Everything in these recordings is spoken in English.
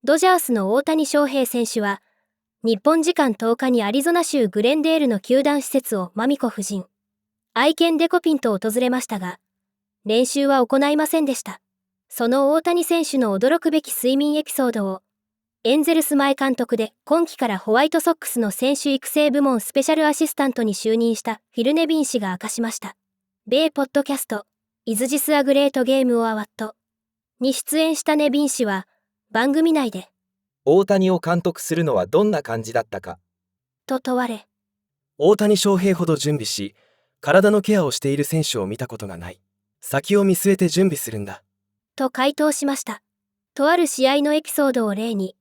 ドジャースの大谷翔平選手は、日本時間10日にアリゾナ州グレンデールの球団施設をマミコ夫人、愛犬デコピンと訪れましたが、練習は行いませんでした。その大谷選手の驚くべき睡眠エピソードを、エンゼルス前監督で今季からホワイトソックスの選手育成部門スペシャルアシスタントに就任したフィル・ネビン氏が明かしました。米ポッドキャスト、Is This a Great Game or What? に出演したネビン氏は、番組内で、大谷を監督するのはどんな感じだったかと問われ、大谷翔平ほど準備し、体のケアをしている選手を見たことがない。先を見据えて準備するんだ。と回答しました。とある試合のエピソードを例に、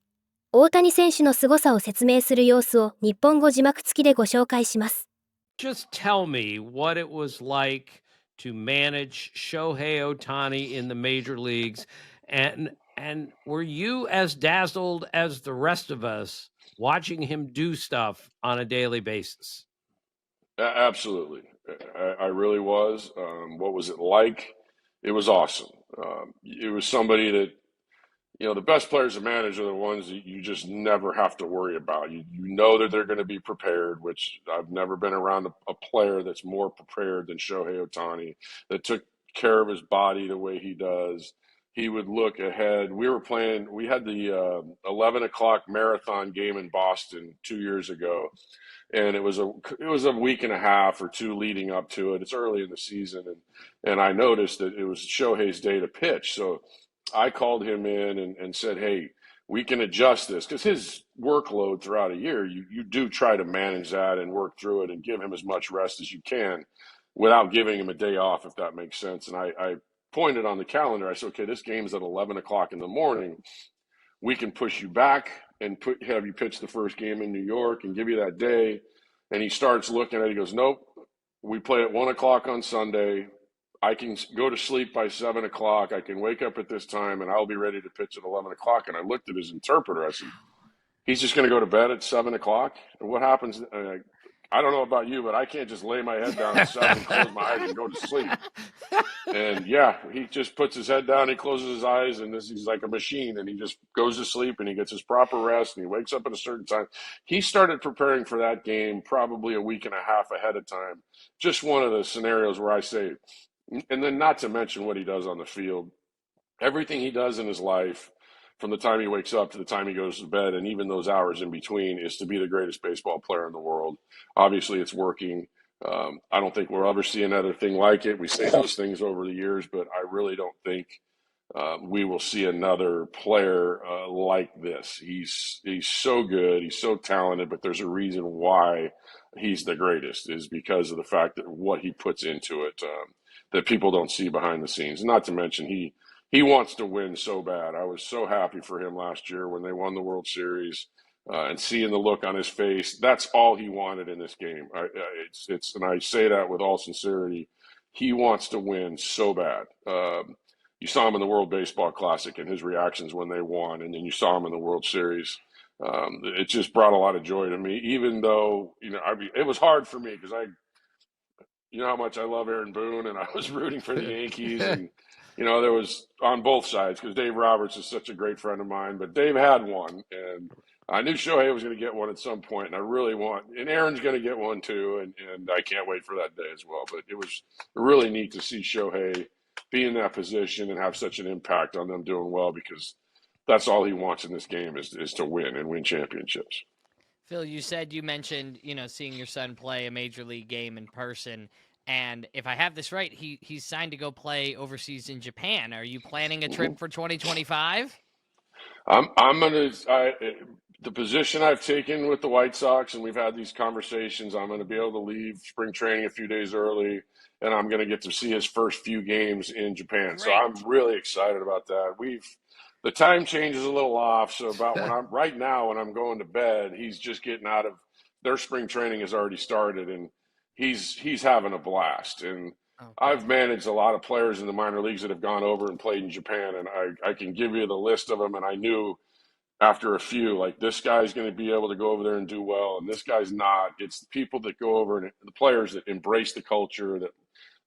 大谷選手の凄さを説明する様子を日本語字幕付きでご紹介します。Just tell me what it was like to manage Shohei Ohtani in the major leagues, and were you as dazzled as the rest of us watching him do stuff on a daily basis? Absolutely. I really was. What was it like? It was awesome. It was somebody that, the best players to manage are the ones that you just never have to worry about. You know that they're going to be prepared, which I've never been around a player that's more prepared than Shohei Ohtani, that took care of his body the way he does. He would look ahead. We had the 11 o'clock marathon game in Boston 2 years ago. And it was a week and a half or two leading up to it. It's early in the season. And I noticed that it was Shohei's day to pitch. So I called him in and said, hey, we can adjust this, because his workload throughout a year, you do try to manage that and work through it and give him as much rest as you can without giving him a day off, if that makes sense. And I pointed on the calendar. I said, okay, this game's at 11 o'clock in the morning. We can push you back and have you pitch the first game in New York and give you that day. And he starts looking at it. He goes, nope, we play at 1 o'clock on Sunday. I can go to sleep by 7 o'clock. I can wake up at this time, and I'll be ready to pitch at 11 o'clock. And I looked at his interpreter. I said, he's just going to go to bed at 7 o'clock? And what happens? I don't know about you, but I can't just lay my head down at 7 and close my eyes and go to sleep. And yeah, he just puts his head down, he closes his eyes, and he's like a machine, and he just goes to sleep, and he gets his proper rest, and he wakes up at a certain time. He started preparing for that game probably a week and a half ahead of time. Just one of the scenarios where I say, and then not to mention what he does on the field, everything he does in his life, from the time he wakes up to the time he goes to bed, and even those hours in between, is to be the greatest baseball player in the world. Obviously, it's working. I don't think we'll ever see another thing like it. We say those things over the years, but I really don't think we will see another player like this. He's so good. He's so talented, but there's a reason why he's the greatest, is because of the fact that what he puts into it that people don't see behind the scenes. Not to mention he wants to win so bad. I was so happy for him last year when they won the World Series, and seeing the look on his face. That's all he wanted in this game. And I say that with all sincerity. He wants to win so bad. You saw him in the World Baseball Classic and his reactions when they won, and then you saw him in the World Series. It just brought a lot of joy to me, even though, it was hard for me, because you know how much I love Aaron Boone, and I was rooting for the Yankees, and there was on both sides, because Dave Roberts is such a great friend of mine, but Dave had one, and I knew Shohei was going to get one at some point, and I really and Aaron's going to get one too, and I can't wait for that day as well. But it was really neat to see Shohei be in that position and have such an impact on them doing well, because that's all he wants in this game is to win and win championships. Phil, you mentioned, seeing your son play a major league game in person. And if I have this right, he's signed to go play overseas in Japan. Are you planning a trip for 2025? The position I've taken with the White Sox, and we've had these conversations, I'm going to be able to leave spring training a few days early, and I'm going to get to see his first few games in Japan. Great. So I'm really excited about that. The time change is a little off, so about when I'm going to bed, he's just getting out of their spring training has already started, and he's having a blast. And okay. I've managed a lot of players in the minor leagues that have gone over and played in Japan, and I can give you the list of them, and I knew after a few, like, this guy's going to be able to go over there and do well, and this guy's not. It's the people that go over, and the players that embrace the culture,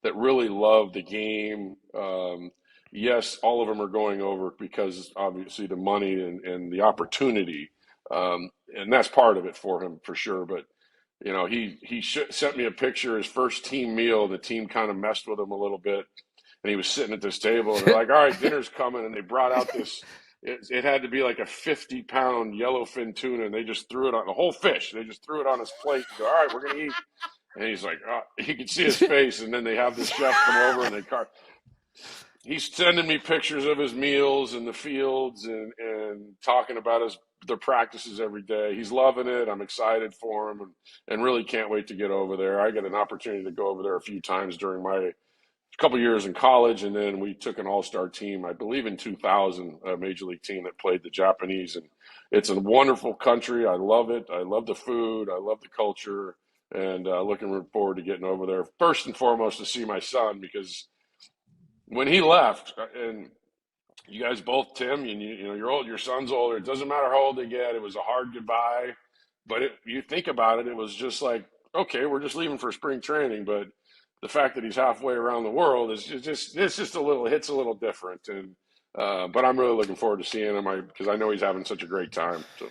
that really love the game, yes, all of them are going over because obviously the money and the opportunity, and that's part of it for him for sure. But you know, he sent me a picture of his first team meal. The team kind of messed with him a little bit, and he was sitting at this table, and they're like, "All right, dinner's coming," and they brought out this. It had to be like a 50-pound yellowfin tuna, and they just threw it on the whole fish. They just threw it on his plate and go, "All right, we're gonna eat." And he's like, you can see his face, and then they have the chef come over and they carve. He's sending me pictures of his meals in the fields and talking about their practices every day. He's loving it. I'm excited for him and really can't wait to get over there. I get an opportunity to go over there a few times during my couple years in college, and then we took an all-star team, I believe in 2000, a major league team that played the Japanese. And it's a wonderful country. I love it. I love the food. I love the culture, and looking forward to getting over there. First and foremost, to see my son, because when he left, and you guys both, Tim, you know, you're old, your son's older. It doesn't matter how old they get. It was a hard goodbye, but you think about it, it was just like, okay, we're just leaving for spring training, but the fact that he's halfway around the world is just hits a little different. And but I'm really looking forward to seeing him because I know he's having such a great time. So.